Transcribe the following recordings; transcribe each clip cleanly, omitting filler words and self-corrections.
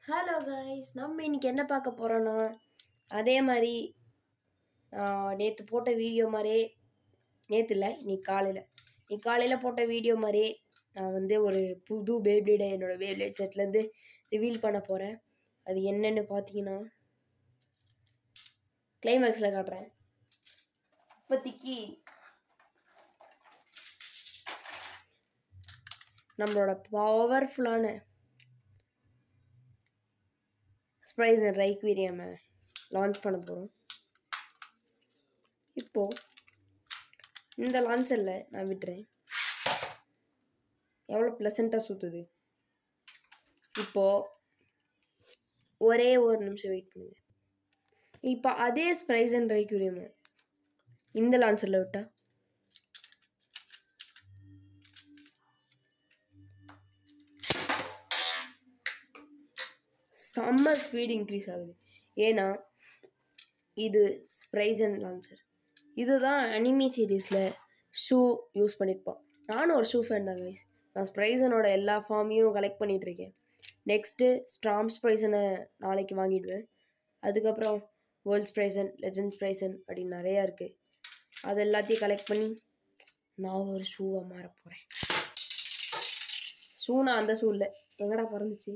Hello guys, நம்ம இன்னைக்கு என்ன பார்க்க போகிறோன்னா, அதே மாதிரி நேற்று போட்ட வீடியோ மாதிரியே, நேற்று இல்லை இன்னைக்கு காலையில் போட்ட வீடியோ மாதிரியே நான் வந்து ஒரு புது பேப்ளேடை என்னோடய பேப்ளேட் செட்லேருந்து ரிவீல் பண்ண போகிறேன். அது என்னென்னு பார்த்தீங்கன்னா கிளைமேக்ஸில் காட்டுறேன். இப்போதைக்கு நம்மளோட பவர்ஃபுல்லான ஸ்ப்ரைசர் ரைக்வீரியமை லான்ச் பண்ண போகிறோம். இப்போது இந்த லான்ச்சரில் நான் விட்டுறேன். எவ்வளோ ப்ளசண்ட்டாக சுற்றுது. இப்போது ஒரே ஒரு நிமிஷம் வெயிட் பண்ணுங்க. இப்போ அதே ஸ்ப்ரைசர் ரைக்வீரியமை இந்த லான்ச்சரில் விட்டா செம்ம ஸ்பீடு இன்க்ரீஸ் ஆகுது. ஏன்னா இது ஸ்ப்ரைசன் லான்ச்சர். இதுதான் அனிமி சீரீஸில் ஷூ யூஸ் பண்ணியிருப்பான். நானும் ஒரு ஷூ ஃபேன் தான் கைஸ். நான் ஸ்ப்ரைசனோட எல்லா ஃபார்மையும் கலெக்ட் பண்ணிகிட்ருக்கேன். நெக்ஸ்ட்டு ஸ்ட்ராம் ஸ்ப்ரைசனை நாளைக்கு வாங்கிடுவேன். அதுக்கப்புறம் வேர்ல்ட் ஸ்ப்ரைசன், லெஜண்ட் ஸ்ப்ரைசன் அப்படின்னு நிறையா இருக்குது. அது எல்லாத்தையும் கலெக்ட் பண்ணி நான் ஒரு ஷூவாக மாற போகிறேன். ஷூனா அந்த ஷூ இல்லை, எங்கடா பிறந்துச்சு.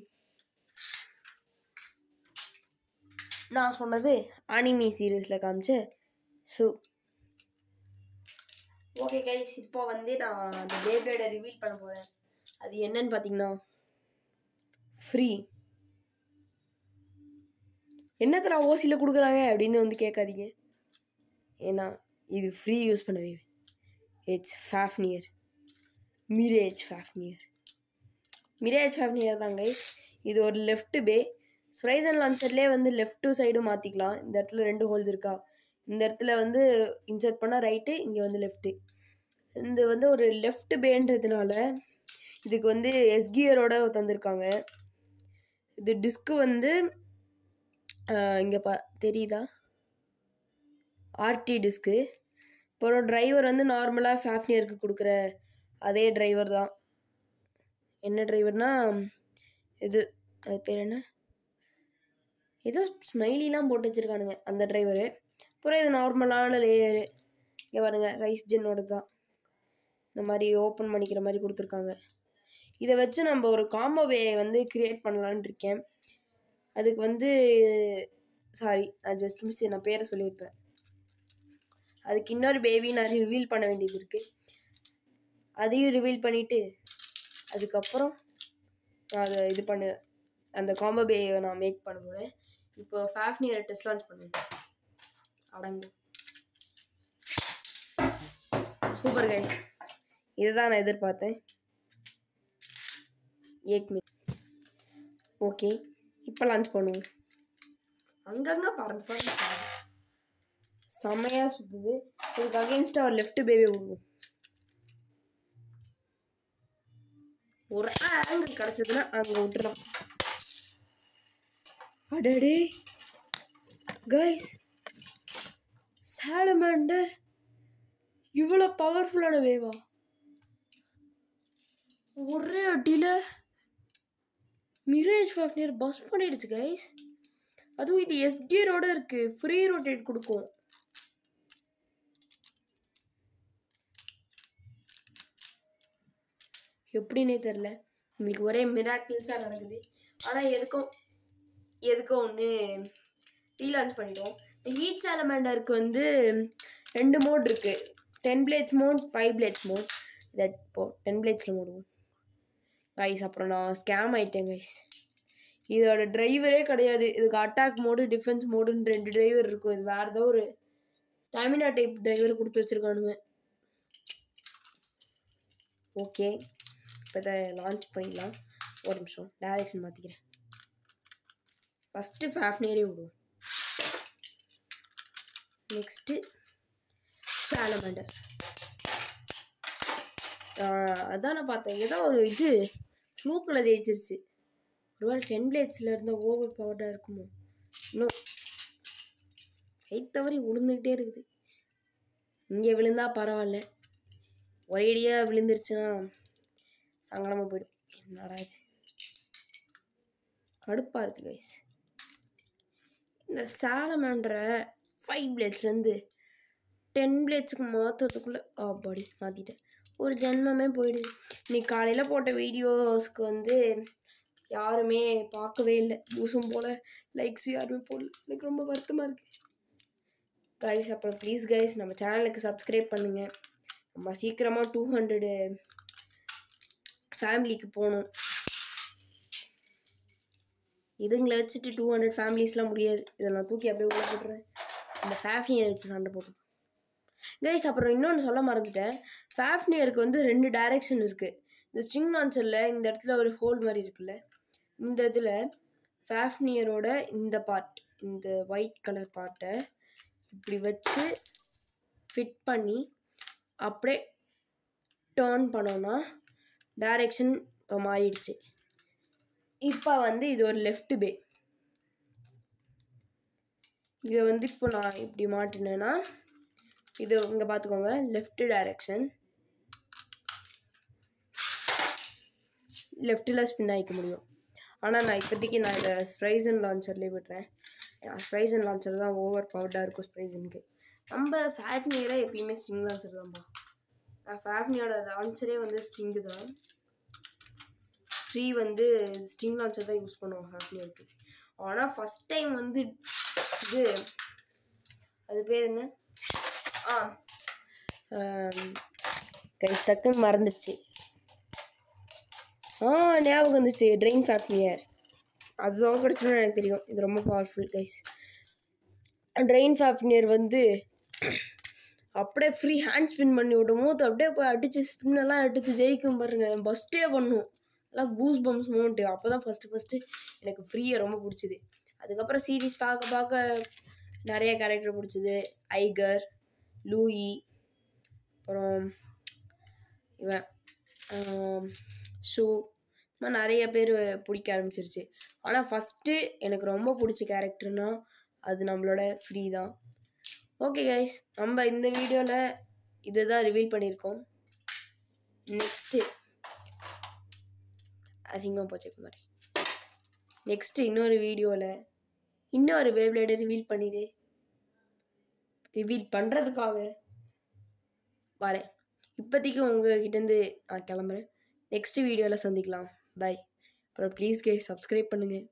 நான் சொன்னது அனிமி சீரீஸில் காமிச்ச ஷூ. ஓகே கைஸ், இப்போ வந்து நான் அந்த பேப்ளேடை ரிவீல் பண்ண போகிறேன். அது என்னன்னு பார்த்தீங்கன்னா ஃப்ரீ. என்னத்தடா ஓசியில் கொடுக்குறாங்க அப்படின்னு வந்து கேட்காதீங்க. ஏன்னா இது ஃப்ரீ யூஸ் பண்ணவே. It's Fafnir, Mirage Fafnir. Mirage Fafnir தான் கைஸ். இது ஒரு லெஃப்ட் பே. ஸ்ப்ரைசன் லான்ச்சர்லேயே வந்து லெஃப்ட் டு சைடும் மாற்றிக்கலாம். இந்த இடத்துல 2 ஹோல்ஸ் இருக்கா, இந்த இடத்துல வந்து இன்சர்ட் பண்ணால் ரைட்டு, இங்கே வந்து லெஃப்ட்டு. இது வந்து ஒரு லெஃப்ட் பேன்றதுனால இதுக்கு வந்து எஸ்கியரோட தந்திருக்காங்க. இது டிஸ்க்கு வந்து இங்கே தெரியுதா, ஆர்டி டிஸ்க்கு. அப்புறம் டிரைவர் வந்து நார்மலாக ஃபாஃப்னியருக்கு கொடுக்குற அதே டிரைவர் தான். என்ன டிரைவர்னா இது, அது பேர் என்ன, ஏதோ ஸ்மைலிலாம் போட்டு வச்சுருக்கானுங்க அந்த டிரைவரு. அப்புறம் இது நார்மலான லேயரு. இங்கே பாருங்கள், ரைஸ் ஜென்னோட தான் இந்த மாதிரி ஓப்பன் பண்ணிக்கிற மாதிரி கொடுத்துருக்காங்க. இதை வச்சு நம்ம ஒரு காம்போவே வந்து க்ரியேட் பண்ணலான் இருக்கேன். அதுக்கு வந்து சாரி, நான் ஜஸ்ட் மிஸ் நான் பேரை சொல்லியிருப்பேன். அதுக்கு இன்னொரு பேபி நான் ரிவீல் பண்ண வேண்டியது இருக்குது. அதையும் ரிவீல் பண்ணிவிட்டு அதுக்கப்புறம் நான் அதை இது பண்ண அந்த காம்போ பேயை நான் மேக் பண்ண போகிறேன். இப்போ ஃபாஃப்னியரை டெஸ்ட் லான்ச் பண்ணுவேன். அடங்கு சூப்பர் கைஸ், இதுதான் நான் எதிர்பார்த்தேன். ஓகே, இப்போ லான்ச் பண்ணுவோம். அங்கங்கே பறந்து செம்மையாக சுற்றுது. இதுக்கு அகெயின்ஸ்டாக ஒரு லெஃப்ட் பேபி விடுவோம். ஒரு ஆங்கிள் கிடச்சதுன்னா அங்கே விட்டுறோம். அடடே கைஸ், சாலமாண்டர் இவ்வளோ பவர்ஃபுல்லான வேவா? ஒரே அடியில் மிரேஜ் ஃபாஃப்னியர் பஸ் பண்ணிடுச்சு கைஸ். அதுவும் இது எஸ்கியரோட இருக்கு, ஃப்ரீ ரொட்டேட் கொடுக்கும். எப்படின்னே தெரில, உங்களுக்கு ஒரே மிராக்கிள்ஸாக நடக்குது. ஆனால் எதுக்கும் ஒன்று ரீலான்ச் பண்ணிடுவோம். ஹீட் சாலமாண்டருக்கு வந்து 2 மோட் இருக்குது, 10 பிளேட்ஸ் மோட், 5 பிளேட்ஸ் மோட். இதை இப்போது 10 பிளேட்ஸில் மூடுவோம் கைஸ். அப்புறம் நான் ஸ்கேம் ஆகிட்டேன் கைஸ். இதோட டிரைவரே கிடையாது. இதுக்கு அட்டாக் மோடு, டிஃபென்ஸ் மோடுன்னு 2 டிரைவர் இருக்கும். இது வேறு ஏதோ ஒரு ஸ்டாமினா டைப் டிரைவர் கொடுத்து வச்சுருக்கானுங்க. ஓகே, இப்போ இதை லான்ச் பண்ணிடலாம். ஒரு நிமிஷம் டைரக்ஷன் மாற்றிக்கிறேன். ஃபஸ்ட்டு ஃபாஃப்னியரே விடுவோம். Next salamander. அதான் நான் பார்த்தேன், ஏதோ ஒரு இது ஃப்ளூக்கில் ஜெயிச்சிருச்சு. ஒருவேளை 10 பிளேட்ஸில் இருந்தால் ஓவர் பவர்டாக இருக்குமோ. இன்னும் தவறி விழுந்துக்கிட்டே இருக்குது. இங்கே விழுந்தா பரவாயில்ல, ஒரேடியாக விழுந்துருச்சுன்னா சங்கடமாக போயிடும். என்னடா இது, கடுப்பாக இருக்குது கைஸ். இந்த சாலமேண்டரை 5 பிளேட்ஸ்லேருந்து 10 பிளேட்ஸுக்கு மாற்றத்துக்குள்ளே பாடி மாற்றிட்டேன். ஒரு ஜென்மமே போயிடுது. இன்னைக்கு காலையில் போட்ட வீடியோஸ்க்கு வந்து யாருமே பார்க்கவே இல்லை. யூஸும் போல் லைக்ஸ் யாருமே போடல. எனக்கு ரொம்ப வருத்தமாக இருக்குது கைஸ். அப்புறம் ப்ளீஸ் கைஸ் நம்ம சேனலுக்கு சப்ஸ்கிரைப் பண்ணுங்கள். நம்ம சீக்கிரமாக 200 ஃபேமிலிக்கு போகணும். இதுங்களை வச்சுட்டு 200 ஃபேமிலிஸ்லாம் முடியாது. இதை நான் தூக்கி அப்படியே உள்ள போட்டுறேன். இந்த ஃபேஃப்னியரை வச்சு சண்டை போட்டு கைஸ். அப்புறம் இன்னொன்று சொல்ல மறந்துட்டேன். ஃபேஃப்னியருக்கு வந்து 2 டைரெக்ஷன் இருக்குது. இந்த ஸ்ட்ரிங் லான்ச்சரில் இந்த இடத்துல ஒரு ஹோல் மாதிரி இருக்குல்ல, இந்த இதில் ஃபேஃப்னியரோட இந்த பார்ட், இந்த ஒயிட் கலர் பார்ட்டை இப்படி வச்சு ஃபிட் பண்ணி அப்படியே டர்ன் பண்ணோன்னா டைரெக்ஷன் இப்போ மாறிடுச்சு. இப்போ வந்து இது ஒரு லெஃப்ட் பே. இதை வந்து இப்போ நான் இப்படி மாட்டினேன்னா இது இங்கே பார்த்துக்கோங்க, லெஃப்ட் டைரெக்ஷன். லெஃப்டில் ஸ்பின் ஆகிக்க முடியும். ஆனால் நான் இப்போதைக்கு நான் இதை ஸ்ப்ரைசன் லான்ச்சர்லேயே விட்டுறேன். ஸ்ப்ரைசன் லான்ச்சர் தான் ஓவர் பவர்டாக இருக்கும் ஸ்ப்ரைசனுக்கு. நம்ம ஃபேஃப்னியராக எப்பயுமே ஸ்ட்ரிங் லான்ச்சர் தான்ப்பா. ஃபேஃப்னியோட லான்ச்சரே வந்து ஸ்ட்ரிங்கு தான். ஃப்ரீ வந்து ஸ்ட்ரிங் லான்ச்சர் தான் யூஸ் பண்ணுவோம் ஃபேஃப்னியருக்கு. ஆனால் ஃபஸ்ட் டைம் வந்து இது அது பேர் என்ன கை டக்குன்னு மறந்துடுச்சு. ஞாபகம் வந்துச்சு, ட்ரெயின் ஃபேஃப்னியர். அதுதான் கிடச்சிடும் எனக்கு தெரியும். இது ரொம்ப பவர்ஃபுல் கைஸ். ட்ரெயின் ஃபேஃப்னியர் வந்து அப்படியே ஃப்ரீ ஹேண்ட் ஸ்பின் பண்ணி விடும் போது அப்படியே போய் அடித்து ஸ்பின்னெல்லாம் எடுத்து ஜெயிக்கும் பாருங்க. பஸ்ட்டே பண்ணும். எல்லாம் கூஸ் பம்ஸ் மூமெண்ட்டு. அப்போ தான் ஃபஸ்ட்டு எனக்கு ஃப்ரீயை ரொம்ப பிடிச்சிது. அதுக்கப்புறம் சீரீஸ் பார்க்க நிறைய கேரக்டர் பிடிச்சிது. ஐகர், லூயி, அப்புறம் இவன் ஷூ, இந்த நிறைய பேர் பிடிக்க ஆரம்பிச்சிருச்சு. ஆனால் ஃபஸ்ட்டு எனக்கு ரொம்ப பிடிச்ச கேரக்டர்னால் அது நம்மளோட ஃப்ரீ தான். ஓகே கைஸ், நம்ம இந்த வீடியோவில் இதை தான் ரிவீல் பண்ணியிருக்கோம். நெக்ஸ்ட்டு அசிங்கமாக போச்சு மாதிரி. நெக்ஸ்ட்டு இன்னொரு வீடியோவில் இன்னொரு பேப்ளேடை ரிவீல் பண்ணுறதுக்காக வரேன். இப்போதைக்கு உங்ககிட்டேருந்து நான் கிளம்புறேன். நெக்ஸ்ட் வீடியோவில் சந்திக்கலாம். பை. அப்புறம் ப்ளீஸ் கைஸ் சப்ஸ்கிரைப் பண்ணுங்கள்.